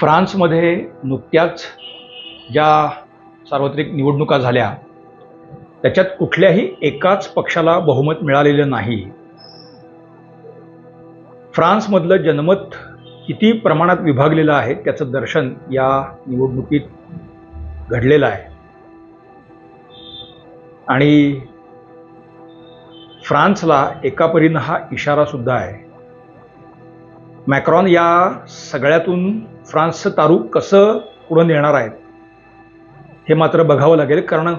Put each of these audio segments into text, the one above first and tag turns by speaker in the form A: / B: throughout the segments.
A: फ्रान्समध्ये नुकत्याच ज्या सार्वत्रिक निवडणुका झाल्या त्याच्यात कुठल्याही एकाच पक्षाला बहुमत मिळालेलं नाही। फ्रान्समधलं जनमत किती प्रमाणात विभागलेलं आहे त्याचं दर्शन या निवडणुकीत घडलेलं आहे। आणि फ्रान्सला एका परीनं हा इशारा सुद्धा आहे। मॅक्रॉन या सगळ्यातून फ्रान्सचं तारू कसं पुढे नेणार आहेत हे मात्र बघावं लागेल, कारण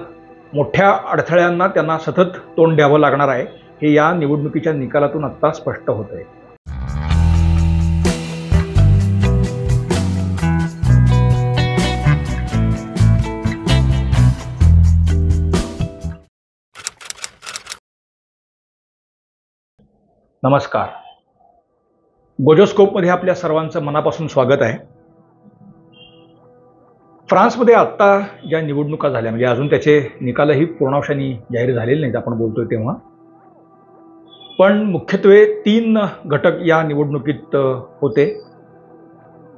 A: मोठ्या अडथळ्यांना त्यांना सतत तोंड द्यावं लागणार आहे हे या निवडणुकीच्या निकालातून आता स्पष्ट होतंय। नमस्कार, गोजोस्कोपमध्ये आपल्या सर्वांचं मनापासून स्वागत आहे। फ्रान्समध्ये आत्ता ज्या निवडणुका झाल्या म्हणजे अजून त्याचे निकालही पूर्णांशाने जाहीर झालेले नाहीत आपण बोलतोय तेव्हा, पण मुख्यत्वे 3 घटक या निवडणुकीत होते।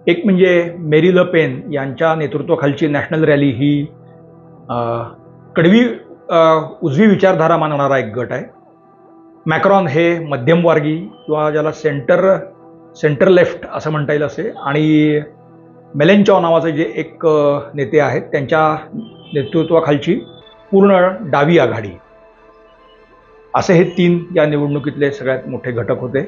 A: एक म्हणजे मेरी ल पेन यांच्या नेतृत्वाखालची नॅशनल रॅली ही कडवी उजवी विचारधारा मानणारा एक गट आहे। मॅक्रॉन हे मध्यमवर्गी किंवा ज्याला सेंटर लेफ्ट असं म्हणता येईल असे, आणि मेलेंचॉ नावाचे जे एक नेते आहेत त्यांच्या नेतृत्वाखालची पूर्ण डावी आघाडी, असे हे 3 या निवडणुकीतले सगळ्यात मोठे घटक होते।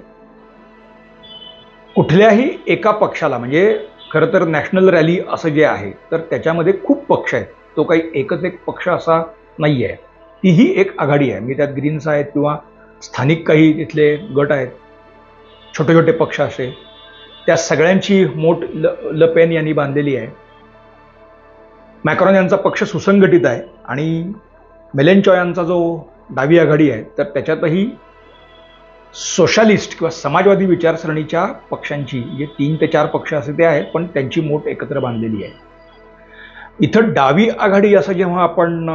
A: कुठल्याही एका पक्षाला म्हणजे खरं तर नॅशनल रॅली असं जे आहे तर त्याच्यामध्ये खूप पक्ष आहेत, तो काही एकच एक पक्ष असा नाही आहे, तीही एक आघाडी आहे। म्हणजे त्यात ग्रीन्स आहेत किंवा स्थानिक काही तिथले गट आहेत, छोटे छोटे पक्ष असे, त्या सगळ्यांची मोठ ल पेन यांनी बांधलेली आहे। मॅक्रॉन यांचा पक्ष सुसंघटित आहे आणि मेलेंचॉ यांचा जो डावी आघाडी आहे तर त्याच्यातही सोशलिस्ट किंवा समाजवादी विचारसरणीच्या पक्षांची जे 3 ते 4 पक्ष असे ते आहेत, पण त्यांची मोठ एकत्र बांधलेली आहे। इथं डावी आघाडी असं जेव्हा आपण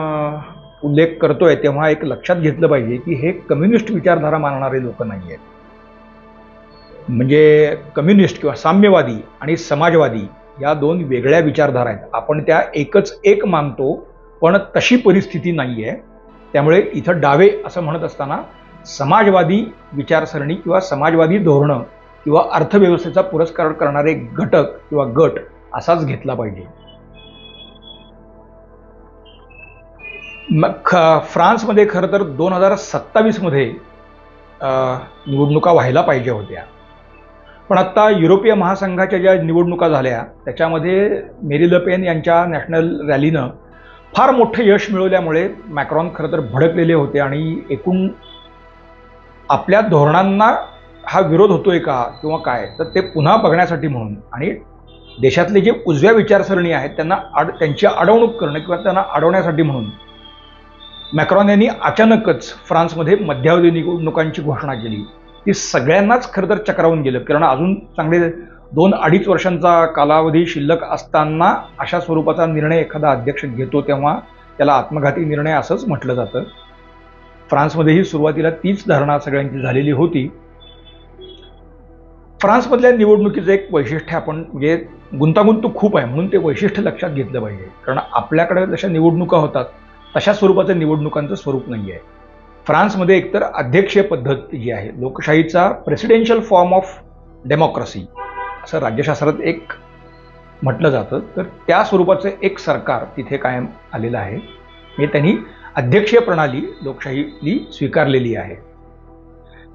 A: उल्लेख करतोय तेव्हा एक लक्षात घेतलं पाहिजे की हे कम्युनिस्ट विचारधारा मानणारे लोक नाही आहेत। म्हणजे कम्युनिस्ट किंवा साम्यवादी आणि समाजवादी या 2 वेगळ्या विचारधारा आहेत। आपण त्या एकच एक मानतो, पण तशी परिस्थिती नाही आहे। त्यामुळे इथं डावे असं म्हणत असताना समाजवादी विचारसरणी किंवा समाजवादी धोरणं किंवा अर्थव्यवस्थेचा पुरस्कार करणारे घटक किंवा गट असाच घेतला पाहिजे। फ्रान्समध्ये खरं तर 2027 मध्ये निवडणुका व्हायला पाहिजे होत्या, पण आता युरोपीय महासंघाच्या ज्या निवडणुका झाल्या त्याच्यामध्ये मेरी ल पेन यांच्या नॅशनल रॅलीनं फार मोठं यश मिळवल्यामुळे मॅक्रॉन खरं तर भडकलेले होते आणि एकूण आपल्या धोरणांना हा विरोध होतोय का किंवा काय तर ते पुन्हा बघण्यासाठी म्हणून आणि देशातले जे उजव्या विचारसरणी आहेत त्यांना त्यांची अडवणूक करणं किंवा त्यांना अडवण्यासाठी म्हणून मॅक्रॉन यांनी अचानकच फ्रान्समध्ये मध्यावधी निवडणुकांची घोषणा केली। ती सगळ्यांनाच खरं तर चक्रावून गेलं, कारण अजून चांगले 2-2.5 वर्षांचा कालावधी शिल्लक असताना अशा स्वरूपाचा निर्णय एखादा अध्यक्ष घेतो तेव्हा त्याला आत्मघाती निर्णय असंच म्हटलं जातं। फ्रान्समध्येही सुरुवातीला तीच धारणा सगळ्यांची झालेली होती। फ्रान्समधल्या निवडणुकीचं एक वैशिष्ट्य आपण म्हणजे गुंतागुंत खूप आहे म्हणून ते वैशिष्ट्य लक्षात घेतलं पाहिजे, कारण आपल्याकडे जशा निवडणुका होतात तशा स्वरूपाचं निवडणुकांचं स्वरूप नाही आहे। फ्रान्समध्ये एकतर अध्यक्षीय पद्धत जी आहे, लोकशाहीचा प्रेसिडेन्शियल फॉर्म ऑफ डेमोक्रेसी असं राज्यशास्त्रात एक म्हटलं जातं, तर त्या स्वरूपाचं एक सरकार तिथे कायम आलेलं आहे। म्हणजे त्यांनी अध्यक्षीय प्रणाली लोकशाहीली स्वीकारलेली आहे।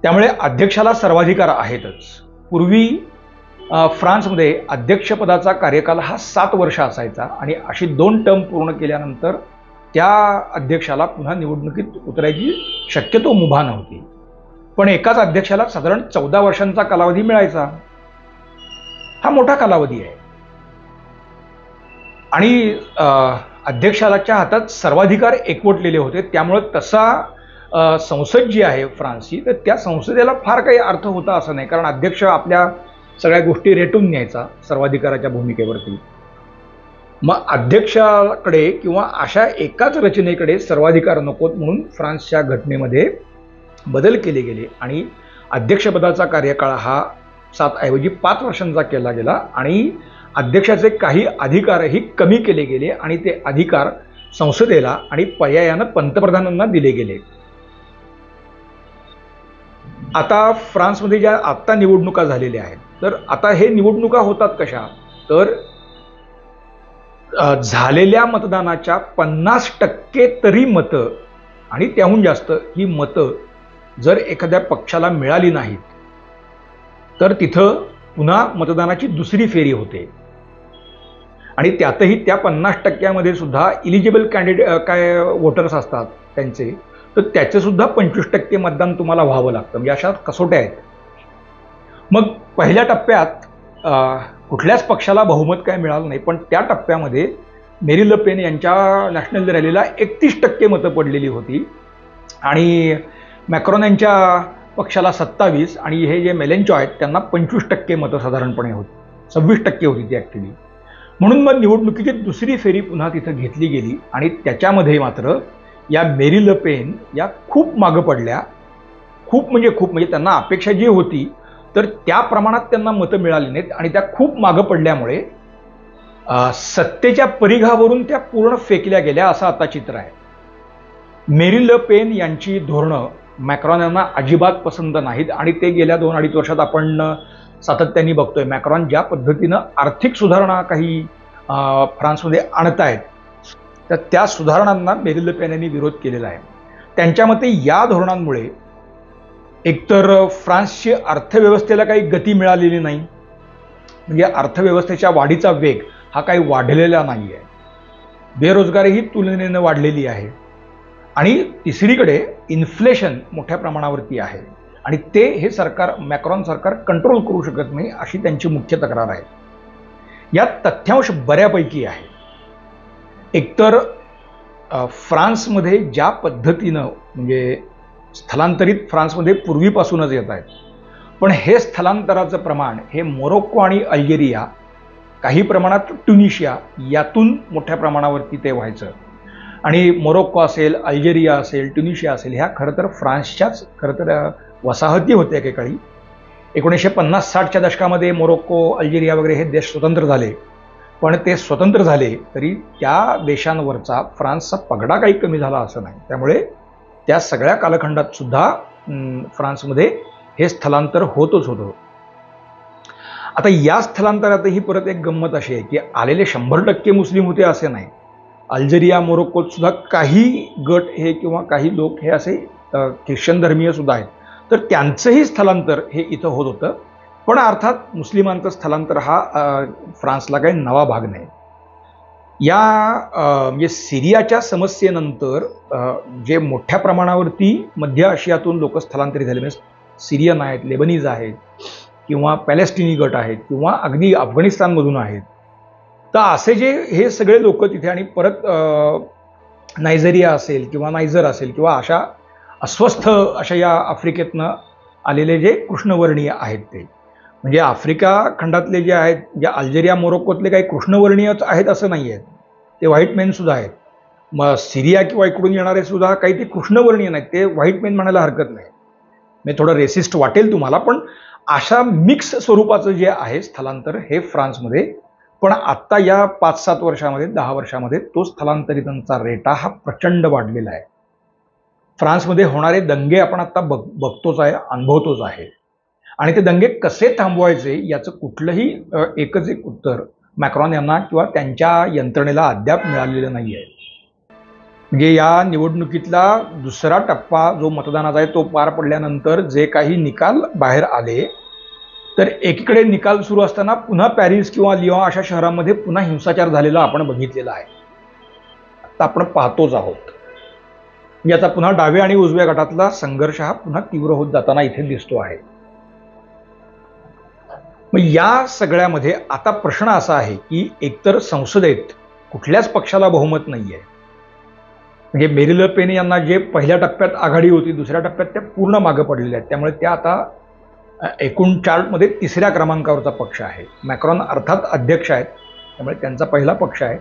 A: त्यामुळे अध्यक्षाला सर्वाधिकार आहेतच। पूर्वी फ्रान्समध्ये अध्यक्षपदाचा कार्यकाल हा 7 वर्ष असायचा आणि अशी 2 टर्म पूर्ण केल्यानंतर त्या अध्यक्षाला पुन्हा निवडणुकीत उतरायची शक्यतो मुभा नव्हती, पण एकाच अध्यक्षाला साधारण 14 वर्षांचा कालावधी मिळायचा। हा मोठा कालावधी आहे आणि अध्यक्षाच्या हातात सर्वाधिकार एकवटलेले होते। त्यामुळे तसा संसद जी आहे फ्रान्सची तर त्या संसदेला फार काही अर्थ होता असं नाही, कारण अध्यक्ष आपल्या सगळ्या गोष्टी रेटून न्यायचा सर्वाधिकाराच्या भूमिकेवरती। मग अध्यक्षाकडे किंवा अशा एकाच रचनेकडे सर्वाधिकार नकोत म्हणून फ्रान्सच्या घटनेमध्ये बदल केले गेले आणि अध्यक्षपदाचा कार्यकाळ हा 7 ऐवजी 5 वर्षांचा केला गेला आणि अध्यक्षाचे काही अधिकारही कमी केले गेले आणि ते अधिकार संसदेला आणि पर्यायानं पंतप्रधानांना दिले गेले. आता फ्रान्समध्ये ज्या आत्ता निवडणुका झालेल्या आहेत, तर आता हे निवडणुका होतात कशा, तर झालेल्या मतदानाच्या 50% तरी मतं आणि त्याहून जास्त ही मतं जर एखाद्या पक्षाला मिळाली नाहीत, तर तिथं पुन्हा मतदानाची दुसरी फेरी होते. आणि त्यातही त्या 50% सुद्धा इलिजिबल काय वोटर्स असतात त्यांचे, तर त्याचे सुद्धा 25% मतदान तुम्हाला व्हावं लागतं. म्हणजे अशा कसोट्या आहेत. मग पहिल्या टप्प्यात कुठल्याच पक्षाला बहुमत काय मिळालं नाही, पण त्या टप्प्यामध्ये मेरी ल पेन यांच्या नॅशनल रॅलीला 31% मतं पडलेली होती आणि मॅक्रॉन यांच्या पक्षाला 27 आणि हे जे मेलेंचॉ आहेत त्यांना 25% मतं साधारणपणे होती. 26% होती ती ॲक्च्युली. म्हणून मग निवडणुकीची दुसरी फेरी पुन्हा तिथं घेतली गेली आणि त्याच्यामध्ये मात्र या मेरी ल पेन या खूप मागं पडल्या. खूप म्हणजे त्यांना अपेक्षा जी होती तर त्या प्रमाणात त्यांना मतं मिळाली नाहीत आणि त्या खूप मागं पडल्यामुळे सत्तेच्या परिघावरून त्या पूर्ण फेकल्या गेल्या असं आता चित्र आहे. मेरी ल पेन यांची धोरणं मॅक्रॉन यांना अजिबात पसंत नाहीत आणि ते गेल्या 2-2.5 वर्षात आपण सातत्याने बघतोय. मॅक्रॉन ज्या पद्धतीनं आर्थिक सुधारणा काही फ्रान्समध्ये आणतायत, तर त्या सुधारणांना मेरी ल पेन यांनी विरोध केलेला आहे. त्यांच्या मते या धोरणांमुळे एकतर फ्रान्सची अर्थव्यवस्थेला काही गती मिळालेली नाही, म्हणजे अर्थव्यवस्थेच्या वाढीचा वेग हा काही वाढलेला नाही आहे. बेरोजगारीही तुलनेनं वाढलेली आहे आणि तिसरीकडे इन्फ्लेशन मोठ्या प्रमाणावरती आहे आणि ते हे सरकार, मॅक्रॉन सरकार कंट्रोल करू शकत नाही अशी त्यांची मुख्य तक्रार आहे. यात तथ्यांश बऱ्यापैकी आहे. एकतर फ्रान्समध्ये ज्या पद्धतीनं म्हणजे स्थलांतरित फ्रान्समध्ये पूर्वीपासूनच येत आहेत, पण हे स्थलांतराचं प्रमाण हे मोरोक्को आणि अल्जेरिया, काही प्रमाणात ट्युनिशिया यातून मोठ्या प्रमाणावरती ते व्हायचं. आणि मोरोक्को असेल, अल्जेरिया असेल, ट्युनिशिया असेल, ह्या खरं तर फ्रान्सच्याच खरं तर वसाहती होत्या एकेकाळी. 1950-60च्या दशकामध्ये मोरोक्को, अल्जेरिया वगैरे हे देश स्वतंत्र झाले, पण ते स्वतंत्र झाले तरी त्या देशांवरचा फ्रान्सचा पगडा काही कमी झाला असं नाही. त्यामुळे त्या सगळ्या कालखंडात सुद्धा फ्रान्समध्ये हे स्थलांतर होतच होतं. आता या स्थलांतरातही परत एक गंमत अशी आहे की आलेले 100% मुस्लिम होते असे नाही. अल्जेरिया, मोरोक्कोत सुद्धा काही गट हे किंवा काही लोक हे असे ख्रिश्चन धर्मीय सुद्धा आहेत, तर त्यांचंही स्थलांतर हे इथं होत होतं. पण अर्थात मुस्लिमांचं स्थलांतर हा फ्रान्सला काही नवा भाग नाही. या म्हणजे सिरियाच्या समस्येनंतर जे मोठ्या प्रमाणावरती मध्य आशियातून लोक स्थलांतरित झाले, म्हणजे सिरियन आहेत, लेबनीज आहेत किंवा पॅलेस्टिनी गट आहेत किंवा अगदी अफगाणिस्तानमधून आहेत, तर असे जे हे सगळे लोक तिथे आणि परत नायजेरिया असेल किंवा नायजर असेल किंवा अशा अस्वस्थ अशा या आफ्रिकेतनं आलेले जे कृष्णवर्णीय आहेत, ते म्हणजे आफ्रिका खंडातले जे आहेत, ज्या अल्जेरिया मोरोक्कोतले काही कृष्णवर्णीयच आहेत असं नाही आहेत, ते व्हाईट मेन सुद्धा आहेत. मग सिरिया किंवा इकडून येणारे सुद्धा काही ते कृष्णवर्णीय नाहीत, ते व्हाईट मेन म्हणायला हरकत नाही. मी थोडं रेसिस्ट वाटेल तुम्हाला, पण अशा मिक्स स्वरूपाचं जे आहे स्थलांतर हे फ्रान्समध्ये, पण आत्ता या 5-7 वर्षामध्ये 10 वर्षामध्ये तो स्थलांतरितांचा रेटा हा प्रचंड वाढलेला आहे. फ्रान्समध्ये होणारे दंगे आपण आता बघतोच आहे, अनुभवतोच आहे. आणि ते दंगे कसे थांबवायचे याचं कुठलंही एकच एक उत्तर मॅक्रॉन यांना किंवा त्यांच्या यंत्रणेला अद्याप मिळालेलं नाही आहे. म्हणजे या निवडणुकीतला दुसरा टप्पा जो मतदानाचा आहे तो पार पडल्यानंतर जे काही निकाल बाहेर आले, तर एकीकडे निकाल सुरू असताना पुन्हा पॅरिस किंवा लिऑन अशा शहरांमध्ये पुन्हा हिंसाचार झालेला आपण बघितलेला आहे. आता आपण पाहतोच आहोत. म्हणजे आता पुन्हा डाव्या आणि उजव्या गटातला संघर्ष हा पुन्हा तीव्र होत जाताना इथे दिसतो आहे. मग या सगळ्यामध्ये आता प्रश्न असा आहे की एकतर संसदेत कुठल्याच पक्षाला बहुमत नाही आहे. म्हणजे मेरी ल पेन यांना जे पहिल्या टप्प्यात आघाडी होती, दुसऱ्या टप्प्यात त्या पूर्ण मागे पडलेल्या आहेत. त्यामुळे त्या आता एकूण चार्टमध्ये 3ऱ्या क्रमांकावरचा पक्ष आहे. मॅक्रॉन अर्थात अध्यक्ष आहेत, त्यामुळे त्यांचा पहिला पक्ष आहे.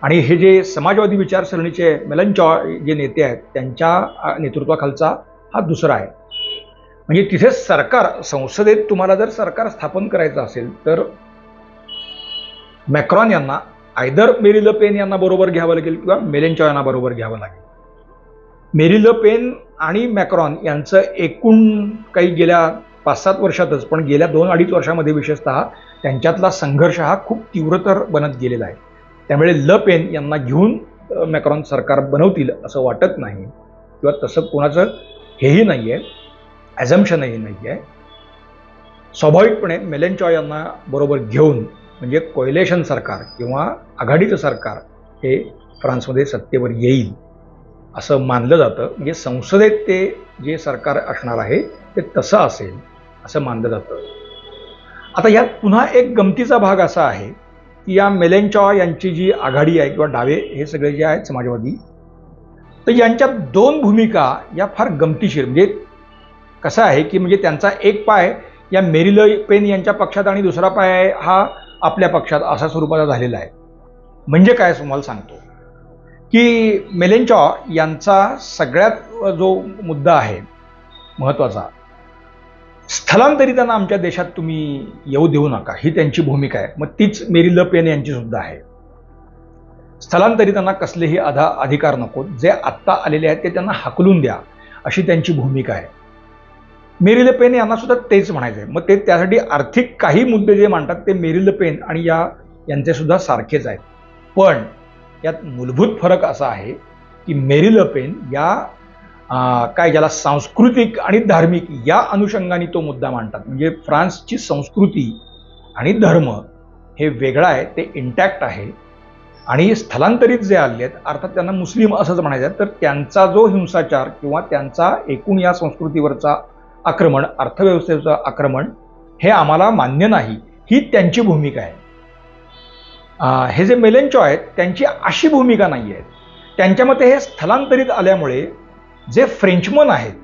A: आणि हे जे समाजवादी विचारसरणीचे मेलेंचॉ जे नेते आहेत त्यांच्या नेतृत्वाखालचा हा दुसरा आहे. म्हणजे तिथे सरकार, संसदेत तुम्हाला जर सरकार स्थापन करायचं असेल तर मॅक्रॉन यांना आयदर मेरी ल पेन यांना बरोबर घ्यावं लागेल किंवा मेलेनचॉ यांना बरोबर घ्यावं लागेल. मेरी ल पेन आणि मॅक्रॉन यांचं एकूण काही गेल्या 5-7 वर्षातच, पण गेल्या 2-2.5 वर्षामध्ये विशेषतः त्यांच्यातला संघर्ष हा खूप तीव्रतर बनत गेलेला आहे. त्यामुळे ल पेन यांना घेऊन मॅक्रॉन सरकार बनवतील असं वाटत नाही किंवा तसं कोणाचं हेही नाही आहे, ॲझम्पशनही नाही आहे. स्वाभाविकपणे मेलेनचॉ यांना बरोबर घेऊन म्हणजे कोएलेशन सरकार किंवा आघाडीचं सरकार हे फ्रान्समध्ये सत्तेवर येईल असं मानलं जातं. म्हणजे संसदेत ते जे सरकार असणार आहे ते तसं असेल असं मानलं जातं. आता यात पुन्हा एक गमतीचा भाग असा आहे की या मेलेनचॉ यांची जी आघाडी आहे किंवा डावे हे सगळे जे आहेत समाजवादी, तर यांच्या 2 भूमिका या फार गमतीशीर. म्हणजे कसं आहे की म्हणजे त्यांचा एक पाय या मेरी ल पेन यांच्या पक्षात आणि दुसरा पाय हा आपल्या पक्षात असा स्वरूपाचा झालेला आहे. म्हणजे काय तुम्हाला सांगतो की मेलेनचॉ यांचा सगळ्यात जो मुद्दा आहे महत्त्वाचा, स्थलांतरितांना आमच्या देशात तुम्ही येऊ देऊ नका, ही त्यांची भूमिका आहे. मग तीच मेरी ल पेन यांची सुद्धा आहे. स्थलांतरितांना कसलेही अधिकार नको, जे आत्ता आलेले आहेत ते त्यांना हाकलून द्या, अशी त्यांची भूमिका आहे. मेरी ल पेन यांना सुद्धा तेच म्हणायचं आहे. मग ते त्यासाठी आर्थिक काही मुद्दे जे मांडतात ते मेरी ल पेन आणि यांचे सुद्धा सारखेच आहेत. पण यात मूलभूत फरक असा आहे की मेरी ल पेन या काय ज्याला सांस्कृतिक आणि धार्मिक या अनुषंगाने तो मुद्दा मांडतात. म्हणजे फ्रान्सची संस्कृती आणि धर्म हे वेगळं आहे, ते इंटॅक्ट आहे. आणि स्थलांतरित जे आले आहेत, अर्थात त्यांना मुस्लिम असंच म्हणायचं आहे, तर त्यांचा जो हिंसाचार किंवा त्यांचा एकूण या संस्कृतीवरचा आक्रमण, अर्थव्यवस्थेचं आक्रमण हे आम्हाला मान्य नाही, ही त्यांची भूमिका आहे. हे जे मेलेनचॉ आहेत त्यांची अशी भूमिका नाही आहे. त्यांच्या मते हे स्थलांतरित आल्यामुळे जे फ्रेंचमन आहेत,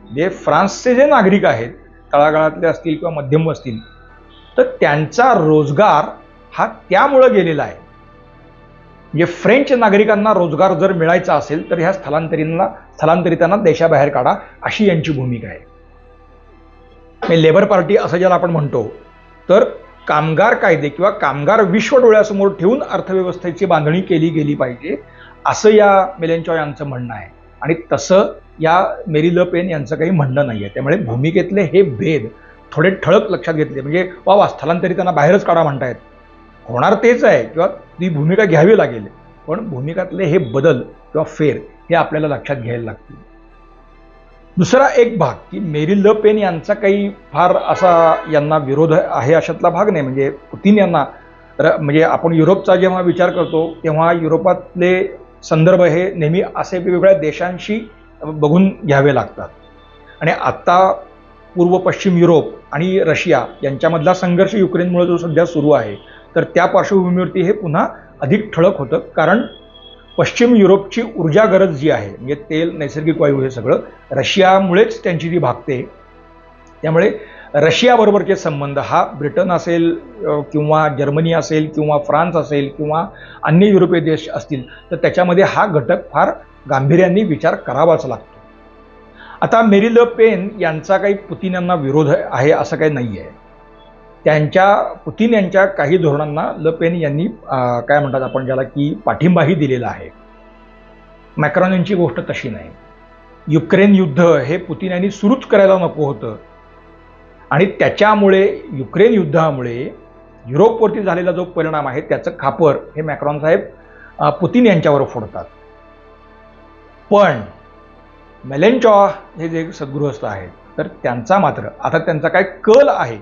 A: जे फ्रान्सचे जे नागरिक आहेत, तळागाळातले असतील किंवा मध्यम असतील, तर त्यांचा रोजगार हा त्यामुळं गेलेला आहे. म्हणजे फ्रेंच नागरिकांना रोजगार जर मिळायचा असेल तर ह्या स्थलांतरितांना देशाबाहेर काढा, अशी यांची भूमिका आहे. लेबर पार्टी असं ज्याला आपण म्हणतो, तर कामगार कायदे किंवा कामगार विश्व डोळ्यासमोर ठेवून अर्थव्यवस्थेची बांधणी केली गेली पाहिजे, असं या मेलेनचॉ यांचं म्हणणं आहे. आणि तसं या मेरी ल पेन यांचं काही म्हणणं नाही आहे. त्यामुळे भूमिकेतले हे भेद थोडे ठळक लक्षात घेतले. म्हणजे वा स्थलांतरितांना बाहेरच काढा म्हणतायत, होणार तेच आहे किंवा ती भूमिका घ्यावी लागेल, पण भूमिकातले हे बदल किंवा फेर हे आपल्याला लक्षात घ्यायला लागतील. दुसरा एक भाग की मेरी ल पेन यांचा काही फार असा यांना विरोध आहे अशातला भाग नाही. म्हणजे पुतिन यांना म्हणजे आपण युरोपचा जेव्हा विचार करतो तेव्हा युरोपातले संदर्भ हे नेहमी असे वेगवेगळ्या देशांशी बघून घ्यावे लागतात. आणि आत्ता पूर्व पश्चिम युरोप आणि रशिया यांच्यामधला संघर्ष युक्रेनमुळे जो सध्या सुरू आहे, तर त्या पार्श्वभूमीवरती हे पुन्हा अधिक ठळक होतं. कारण पश्चिम युरोपची ऊर्जा गरज जी आहे, म्हणजे तेल, नैसर्गिक वायू, हे सगळं रशियामुळेच त्यांची ती भागते. त्यामुळे रशियाबरोबरचे संबंध हा ब्रिटन असेल किंवा जर्मनी असेल किंवा फ्रान्स असेल किंवा अन्य युरोपीय देश असतील, तर त्याच्यामध्ये हा घटक फार गांभीर्याने विचार करावाच लागतो. आता मेरी ल पेन यांचा काही पुतिन यांना विरोध आहे असं काही नाही आहे. पुतिन यांच्या काही धोरणांना ल पेन यांनी काय म्हणतात आपण ज्याला की पाठिंबाही दिलेला आहे. मॅक्रॉन यांची गोष्ट तशी नाही. युक्रेन युद्ध हे पुतिन यांनी सुरूच करायला नको होतं आणि त्याच्यामुळे युक्रेन युद्धामुळे युरोपवरती झालेला जो परिणाम आहे त्याचं खापर हे मॅक्रॉन साहेब पुतिन यांच्यावर फोडतात. पण मेलेनचॉ हे जे सद्गृहस्थ आहेत, तर त्यांचा मात्र आता त्यांचा काय कल आहे,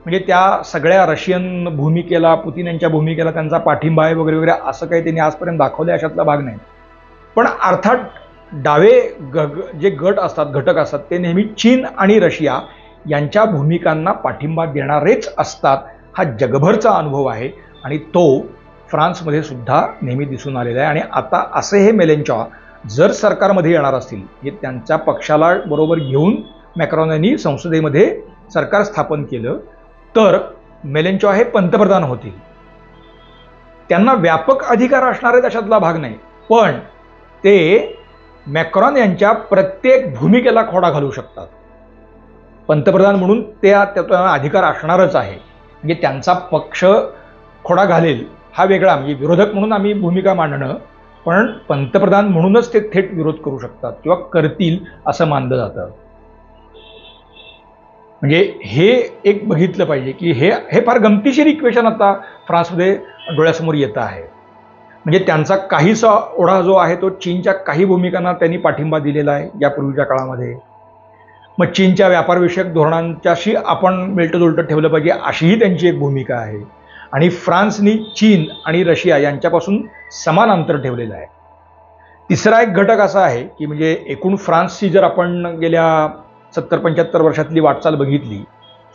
A: म्हणजे त्या सगळ्या रशियन भूमिकेला, पुतिन यांच्या भूमिकेला त्यांचा पाठिंबा आहे वगैरे वगैरे असं काही त्यांनी आजपर्यंत दाखवले अशातला भाग नाही. पण अर्थात डावे जे गट असतात, घटक असतात, ते नेहमी चीन आणि रशिया यांच्या भूमिकांना पाठिंबा देणारेच असतात. हा जगभरचा अनुभव आहे आणि तो फ्रान्समध्ये सुद्धा नेहमी दिसून आलेला आहे. आणि आता असे हे मेलेनचॉ जर सरकारमध्ये येणार असतील, हे त्यांच्या पक्षाला बरोबर घेऊन मॅक्रॉन यांनी संसदेमध्ये सरकार स्थापन केलं, तर मेलेनचॉ हे पंतप्रधान होतील. त्यांना व्यापक अधिकार असणार आहेत अशातला भाग नाही, पण ते मॅक्रॉन यांच्या प्रत्येक भूमिकेला खोडा घालू शकतात. पंतप्रधान म्हणून त्यांना अधिकार असणारच आहे. म्हणजे त्यांचा पक्ष खोडा घालेल हा वेगळा, म्हणजे विरोधक म्हणून आम्ही भूमिका मांडणं, पण पंतप्रधान म्हणूनच ते थेट विरोध करू शकतात किंवा करतील असं मानलं जातं. म्हणजे हे एक बघितलं पाहिजे की हे फार गमतीशीर इक्वेशन आता फ्रान्समध्ये डोळ्यासमोर येतं आहे. म्हणजे त्यांचा काहीसा ओढा जो आहे तो चीनच्या काही भूमिकांना त्यांनी पाठिंबा दिलेला आहे यापूर्वीच्या काळामध्ये. मग चीनच्या व्यापारविषयक धोरणांच्याशी आपण मिळतं ठेवलं पाहिजे अशीही त्यांची एक भूमिका आहे. आणि फ्रान्सनी चीन आणि रशिया यांच्यापासून समान अंतर ठेवलेलं आहे. तिसरा एक घटक असा आहे की म्हणजे एकूण फ्रान्सची जर आपण गेल्या 70-75 वर्षातली वाटचाल बघितली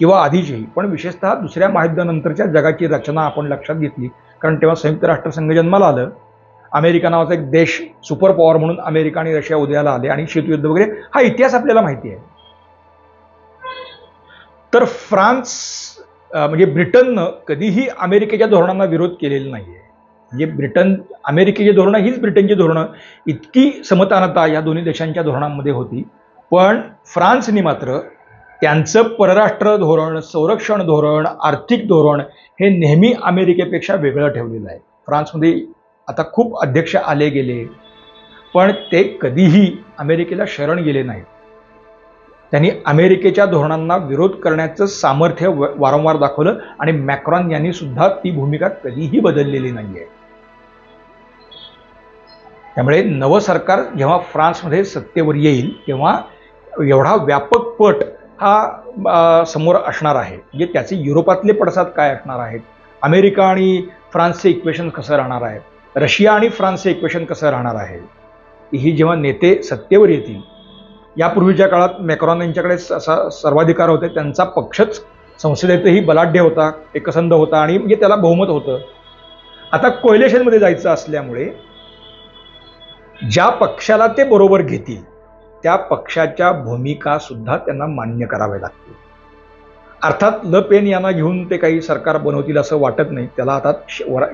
A: किंवा आधीची, पण विशेषतः दुसऱ्या महायुद्धानंतरच्या जगाची रचना आपण लक्षात घेतली, कारण तेव्हा संयुक्त राष्ट्रसंघ जन्माला आलं, अमेरिका नावाचा एक देश सुपर पॉवर म्हणून अमेरिका आणि रशिया उदयाला आले आणि शीतयुद्ध वगैरे हा इतिहास आपल्याला माहिती आहे. तर फ्रान्स म्हणजे ब्रिटननं कधीही अमेरिकेच्या धोरणांना विरोध केलेला नाहीये. म्हणजे अमेरिकेची धोरणं हीच ब्रिटनची धोरणं, इतकी समतानता या दोन्ही देशांच्या धोरणांमध्ये होती. पण फ्रान्सनी मात्र त्यांचं परराष्ट्र धोरण, संरक्षण धोरण, आर्थिक धोरण हे नेहमी अमेरिकेपेक्षा वेगळं ठेवलेलं आहे. फ्रान्समध्ये आता खूप अध्यक्ष आले गेले, पण ते कधीही अमेरिकेला शरण गेले नाहीत. त्यांनी अमेरिकेच्या धोरणांना विरोध करण्याचं सामर्थ्य वारंवार दाखवलं आणि मॅक्रॉन यांनी सुद्धा ती भूमिका कधीही बदललेली नाहीये. त्यामुळे नवं सरकार जेव्हा फ्रान्समध्ये सत्तेवर येईल तेव्हा एवढा व्यापक पट हा समोर असणार आहे. म्हणजे त्याचे युरोपातले पडसाद काय असणार आहेत, अमेरिका आणि फ्रान्सचे इक्वेशन कसं राहणार आहे, रशिया आणि फ्रान्सचे इक्वेशन कसं राहणार आहे, ही जेव्हा नेते सत्तेवर येतील. यापूर्वीच्या काळात मॅक्रॉन यांच्याकडे सर्वाधिकार होते, त्यांचा पक्षच संसदेतही बलाढ्य होता, एकसंध होता आणि म्हणजे त्याला बहुमत होतं. आता कोएलिशनमध्ये जायचं असल्यामुळे ज्या पक्षाला ते बरोबर घेतील त्या पक्षाच्या भूमिका सुद्धा त्यांना मान्य कराव्या लागतील. अर्थात ल पेन यांना घेऊन ते काही सरकार बनवतील असं वाटत नाही. त्याला आता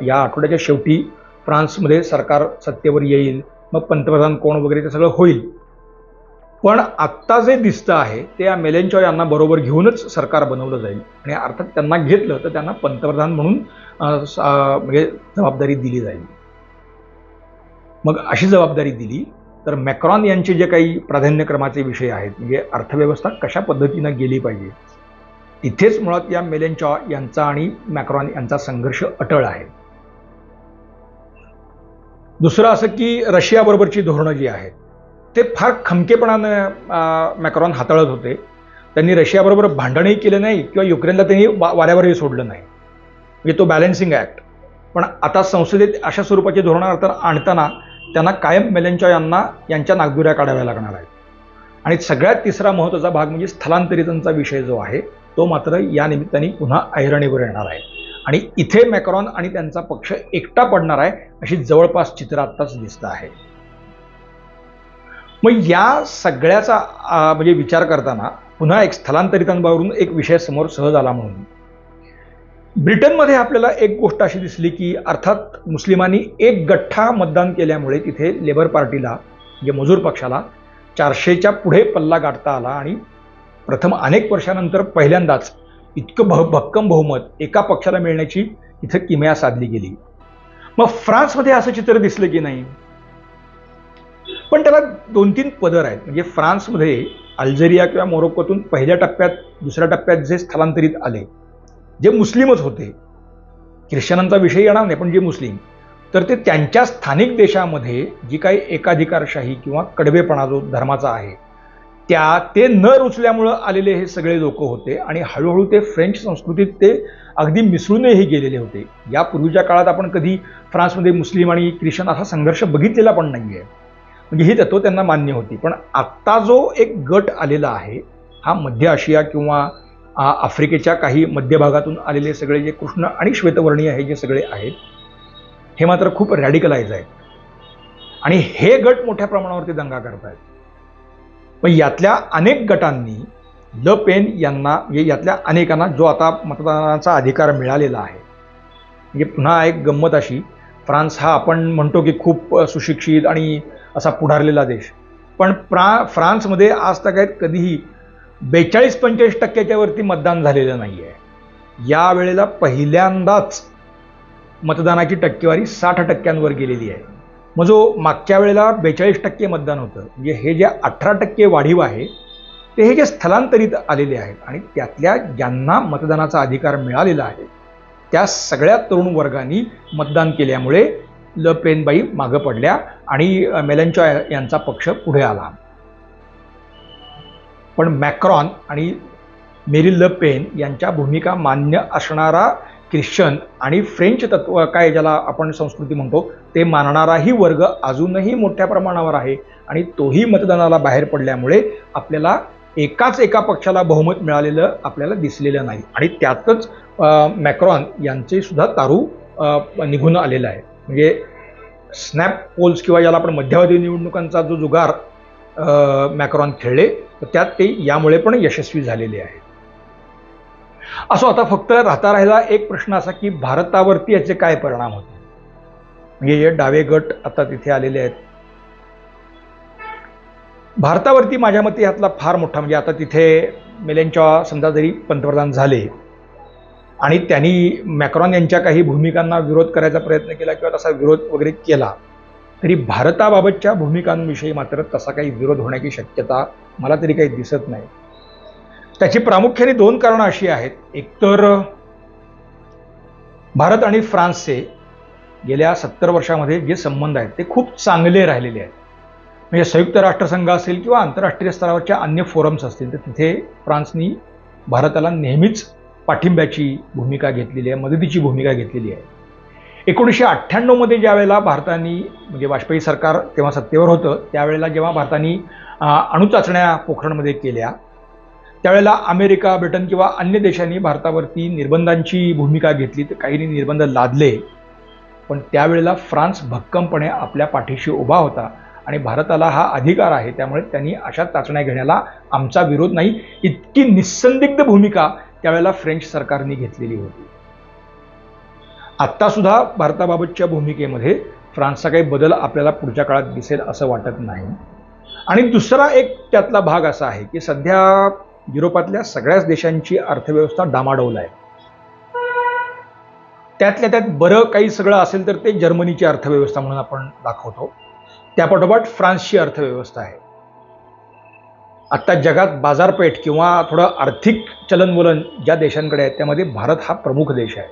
A: या आठवड्याच्या शेवटी फ्रान्समध्ये सरकार सत्तेवर येईल, मग पंतप्रधान कोण वगैरे ते सगळं होईल. पण आत्ता जे दिसतं आहे ते या मेलेनचॉ यांना बरोबर घेऊनच सरकार बनवलं जाईल आणि अर्थात त्यांना घेतलं तर त्यांना पंतप्रधान म्हणून म्हणजे जबाबदारी दिली जाईल. मग अशी जबाबदारी दिली तर मॅक्रॉन यांचे जे काही प्राधान्यक्रमाचे विषय आहेत, म्हणजे अर्थव्यवस्था कशा पद्धतीनं गेली पाहिजे, तिथेच मुळात या मेलेनचॉ यांचा आणि मॅक्रॉन यांचा संघर्ष अटळ आहे. दुसरं असं की रशियाबरोबरची धोरणं जी आहेत ते फार खमकेपणानं मॅक्रॉन हाताळत होते. त्यांनी रशियाबरोबर भांडणही केलं नाही किंवा युक्रेनला त्यांनी वाऱ्यावरही सोडलं नाही, म्हणजे तो बॅलन्सिंग ॲक्ट. पण आता संसदेत अशा स्वरूपाची धोरणं आणताना त्यांना कायम मेलेनचॉ यांच्या नागदुऱ्या काढाव्या लागणार आहेत. आणि सगळ्यात तिसरा महत्त्वाचा भाग म्हणजे स्थलांतरितांचा विषय जो आहे तो मात्र या निमित्ताने पुन्हा ऐरणीवर येणार आहे आणि इथे मॅक्रॉन आणि त्यांचा पक्ष एकटा पडणार आहे अशी जवळपास चित्र आत्ताच दिसतं आहे. मग या सगळ्याचा म्हणजे विचार करताना पुन्हा एक स्थलांतरितांवरून एक विषय समोर सहज आला. म्हणून ब्रिटनमध्ये आपल्याला एक गोष्ट अशी दिसली की अर्थात मुस्लिमांनी एक गठ्ठा मतदान केल्यामुळे तिथे लेबर पार्टीला म्हणजे मजूर पक्षाला 400च्या पुढे पल्ला गाठता आला आणि प्रथम अनेक वर्षानंतर पहिल्यांदाच इतकं भक्कम बहुमत एका पक्षाला मिळण्याची इथं किमया साधली गेली. मग फ्रान्समध्ये असं चित्र दिसलं की नाही, पण त्याला 2-3 पदर आहेत. म्हणजे फ्रान्समध्ये अल्जेरिया किंवा मोरोक्कोतून पहिल्या टप्प्यात दुसऱ्या टप्प्यात जे स्थलांतरित आले जे मुस्लिमच होते, ख्रिश्चनांचा विषय येणार नाही, पण जे मुस्लिम, तर ते त्यांच्या स्थानिक देशामध्ये जी काही एकाधिकारशाही किंवा कडवेपणा जो धर्माचा आहे ते न रुचल्यामुळं आलेले हे सगळे लोक होते आणि हळूहळू ते फ्रेंच संस्कृतीत ते अगदी मिसळूनही गेलेले होते. यापूर्वीच्या काळात आपण कधी फ्रान्समध्ये मुस्लिम आणि ख्रिश्चन असा संघर्ष बघितलेला पण नाही आहे, म्हणजे ही तत्त्व त्यांना मान्य होती. पण आत्ता जो एक गट आलेला आहे हा मध्य आशिया किंवा आफ्रिकेच्या काही मध्यभागातून आलेले सगळे जे कृष्ण आणि श्वेतवर्णीय हे जे सगळे आहेत हे मात्र खूप रॅडिकलाइज आहेत आणि हे गट मोठ्या प्रमाणावरती दंगा करत आहेत. पण यातल्या अनेक गटांनी ल पेन यांना यातल्या अनेकांना जो आता मतदानाचा अधिकार मिळालेला आहे, म्हणजे पुन्हा एक गंमत अशी, फ्रान्स हा आपण म्हणतो की खूप सुशिक्षित आणि असा पुढारलेला देश, पण फ्रान्समध्ये आज तक कधीही 42-45% वरती मतदान झालेलं नाही आहे. या वेळेला पहिल्यांदाच मतदानाची टक्केवारी 60% गेलेली आहे. मग जो मागच्या वेळेला 42% मतदान होतं, म्हणजे हे जे 18% वाढीव आहे ते हे जे स्थलांतरित आलेले आहेत आणि त्यातल्या ज्यांना मतदानाचा अधिकार मिळालेला आहे त्या सगळ्या तरुण वर्गांनी मतदान केल्यामुळे ल पेनबाई मागं पडल्या आणि मेलनचॉ यांचा पक्ष पुढे आला. पण मॅक्रॉन आणि मेरी ल पेन यांच्या भूमिका मान्य असणारा ख्रिश्चन आणि फ्रेंच तत्व काय ज्याला आपण संस्कृती म्हणतो ते मानणाराही वर्ग अजूनही मोठ्या प्रमाणावर आहे आणि तोही मतदानाला बाहेर पडल्यामुळे आपल्याला एका पक्षाला बहुमत मिळालेलं आपल्याला दिसलेलं नाही आणि त्यातच मॅक्रॉन यांचे सुद्धा तारू निघून आलेला आहे. म्हणजे स्नॅप पोल्स किंवा ज्याला आपण मध्यावधी निवडणुकांचा जो जुगार मॅक्रॉन खेळले तर त्यात ते यामुळे पण यशस्वी झालेले आहे. असो, आता फक्त राहिला एक प्रश्न असा की भारतावरती याचे काय परिणाम होते. म्हणजे हे डावे गट आता तिथे आलेले आहेत. भारतावरती माझ्या मते यातला फार मोठा म्हणजे आता तिथे मेलेनचॉ समजा जरी पंतप्रधान झाले आणि त्यांनी मॅक्रॉन यांच्या काही भूमिकांना विरोध करायचा प्रयत्न केला किंवा तसा विरोध वगैरे केला तरी भारताबाबतच्या भूमिकांविषयी मात्र तसा काही विरोध होण्याची शक्यता मला तरी काही दिसत नाही. त्याची प्रामुख्याने 2 कारणं अशी आहेत. एकतर भारत आणि फ्रान्सचे गेल्या 70 वर्षामध्ये जे संबंध आहेत ते खूप चांगले राहिलेले आहेत. म्हणजे संयुक्त राष्ट्रसंघ असेल किंवा आंतरराष्ट्रीय स्तरावरच्या अन्य फोरम्स असतील तर तिथे फ्रान्सनी भारताला नेहमीच पाठिंब्याची भूमिका घेतलेली आहे, मदतीची भूमिका घेतलेली आहे. 1998 मध्ये ज्या वेळेला भारताने म्हणजे वाजपेयी सरकार तेव्हा सत्तेवर होतं त्यावेळेला जेव्हा भारताने अणुचाचण्या पोखरणमध्ये केल्या त्यावेळेला अमेरिका, ब्रिटन किंवा अन्य देशांनी भारतावरती निर्बंधांची भूमिका घेतली तर काहींनी निर्बंध लादले. पण त्यावेळेला फ्रान्स भक्कमपणे आपल्या पाठीशी उभा होता आणि भारताला हा अधिकार आहे त्यामुळे त्यांनी अशा चाचण्या घेण्याला आमचा विरोध नाही इतकी निस्संदिग्ध भूमिका त्यावेळेला फ्रेंच सरकारने घेतलेली होती. आत्ता सुद्धा भारताबाबतच्या भूमिकेमध्ये फ्रान्सचा काही बदल आपल्याला पुढच्या काळात दिसेल असं वाटत नाही. आणि दुसरा एक त्यातला भाग असा आहे की सध्या युरोपातल्या सगळ्याच देशांची अर्थव्यवस्था डामाडौल आहे. त्यातल्या त्यात बरं काही सगळं असेल तर ते जर्मनीची अर्थव्यवस्था म्हणून आपण दाखवतो. त्यापाठोपाठ फ्रान्सची अर्थव्यवस्था आहे. आत्ता जगात बाजारपेठ किंवा थोडं आर्थिक चलनवलन ज्या देशांकडे आहे त्यामध्ये भारत हा प्रमुख देश आहे.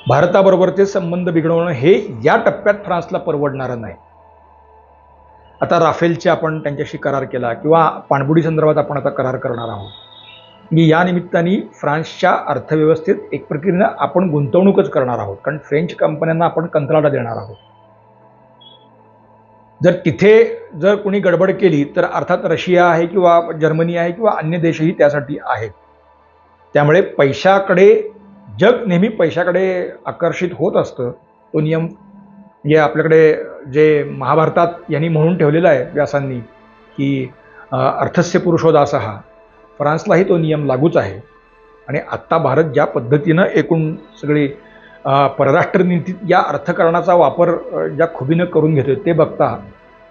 A: भारताबरोबरचे संबंध बिघडवणं हे या टप्प्यात फ्रान्सला परवडणारं नाही. आता राफेलचे आपण त्यांच्याशी करार केला किंवा पाणबुडी संदर्भात आपण आता करार करणार आहोत. मी या निमित्ताने फ्रान्सच्या अर्थव्यवस्थेत एक प्रक्रियेनं आपण गुंतवणूकच करणार आहोत कारण फ्रेंच कंपन्यांना आपण कंत्राट देणार आहोत. जर तिथे जर कोणी गडबड केली तर अर्थात रशिया आहे किंवा जर्मनी आहे किंवा अन्य देशही त्यासाठी आहेत. त्यामुळे पैशाकडे जग नेहमी पैशाकडे आकर्षित होत असतं. तो नियम म्हणजे आपल्याकडे जे महाभारतात यांनी म्हणून ठेवलेला आहे व्यासांनी की अर्थस्य पुरुषो दासः, फ्रान्सलाही तो नियम लागूच आहे. आणि आत्ता भारत ज्या पद्धतीनं एकूण सगळी परराष्ट्र नीतीत या अर्थकारणाचा वापर ज्या खुबीनं करून घेतोय ते बघता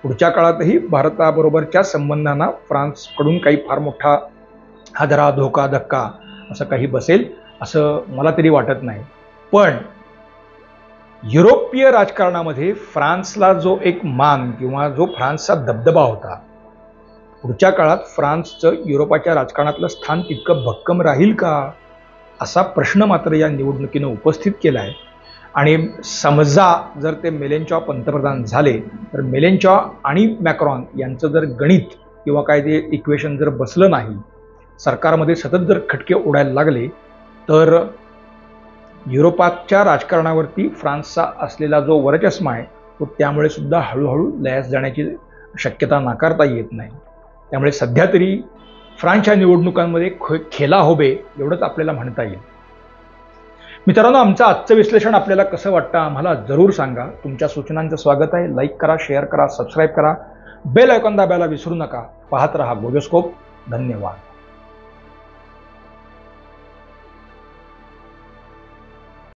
A: पुढच्या काळातही भारताबरोबरच्या संबंधांना फ्रान्सकडून काही फार मोठा हादरा, धोका, धक्का असं काही बसेल असं मला तरी वाटत नाही. पण युरोपीय राजकारणामध्ये फ्रान्सला जो एक मान किंवा जो फ्रान्सचा दबदबा होता पुढच्या काळात फ्रान्सचं युरोपाच्या राजकारणातलं स्थान तितकं भक्कम राहील का असा प्रश्न मात्र या निवडणुकीनं उपस्थित केला आहे. आणि समजा जर ते मेलेनचॉ पंतप्रधान झाले तर मेलेनचॉ आणि मॅक्रॉन यांचं जर गणित किंवा काय ते इक्वेशन जर बसलं नाही, सरकारमध्ये सतत जर खटके उडायला लागले तर युरोपाच्या राजकारणावरती फ्रान्सचा असलेला जो वरचष्मा आहे तो त्यामुळे सुद्धा हळूहळू लयास जाण्याची शक्यता नाकारता येत नाही. त्यामुळे सध्या तरी फ्रान्सच्या निवडणुकांमध्ये खेला होबे एवढंच आपल्याला म्हणता येईल. मित्रांनो, आमचं आजचं विश्लेषण आपल्याला कसं वाटतं आम्हाला जरूर सांगा. तुमच्या सूचनांचं स्वागत आहे. लाईक करा, शेअर करा, सबस्क्राईब करा, बेल आयकॉन दाबायला विसरू नका. पाहत रहा गोजोस्कोप. धन्यवाद.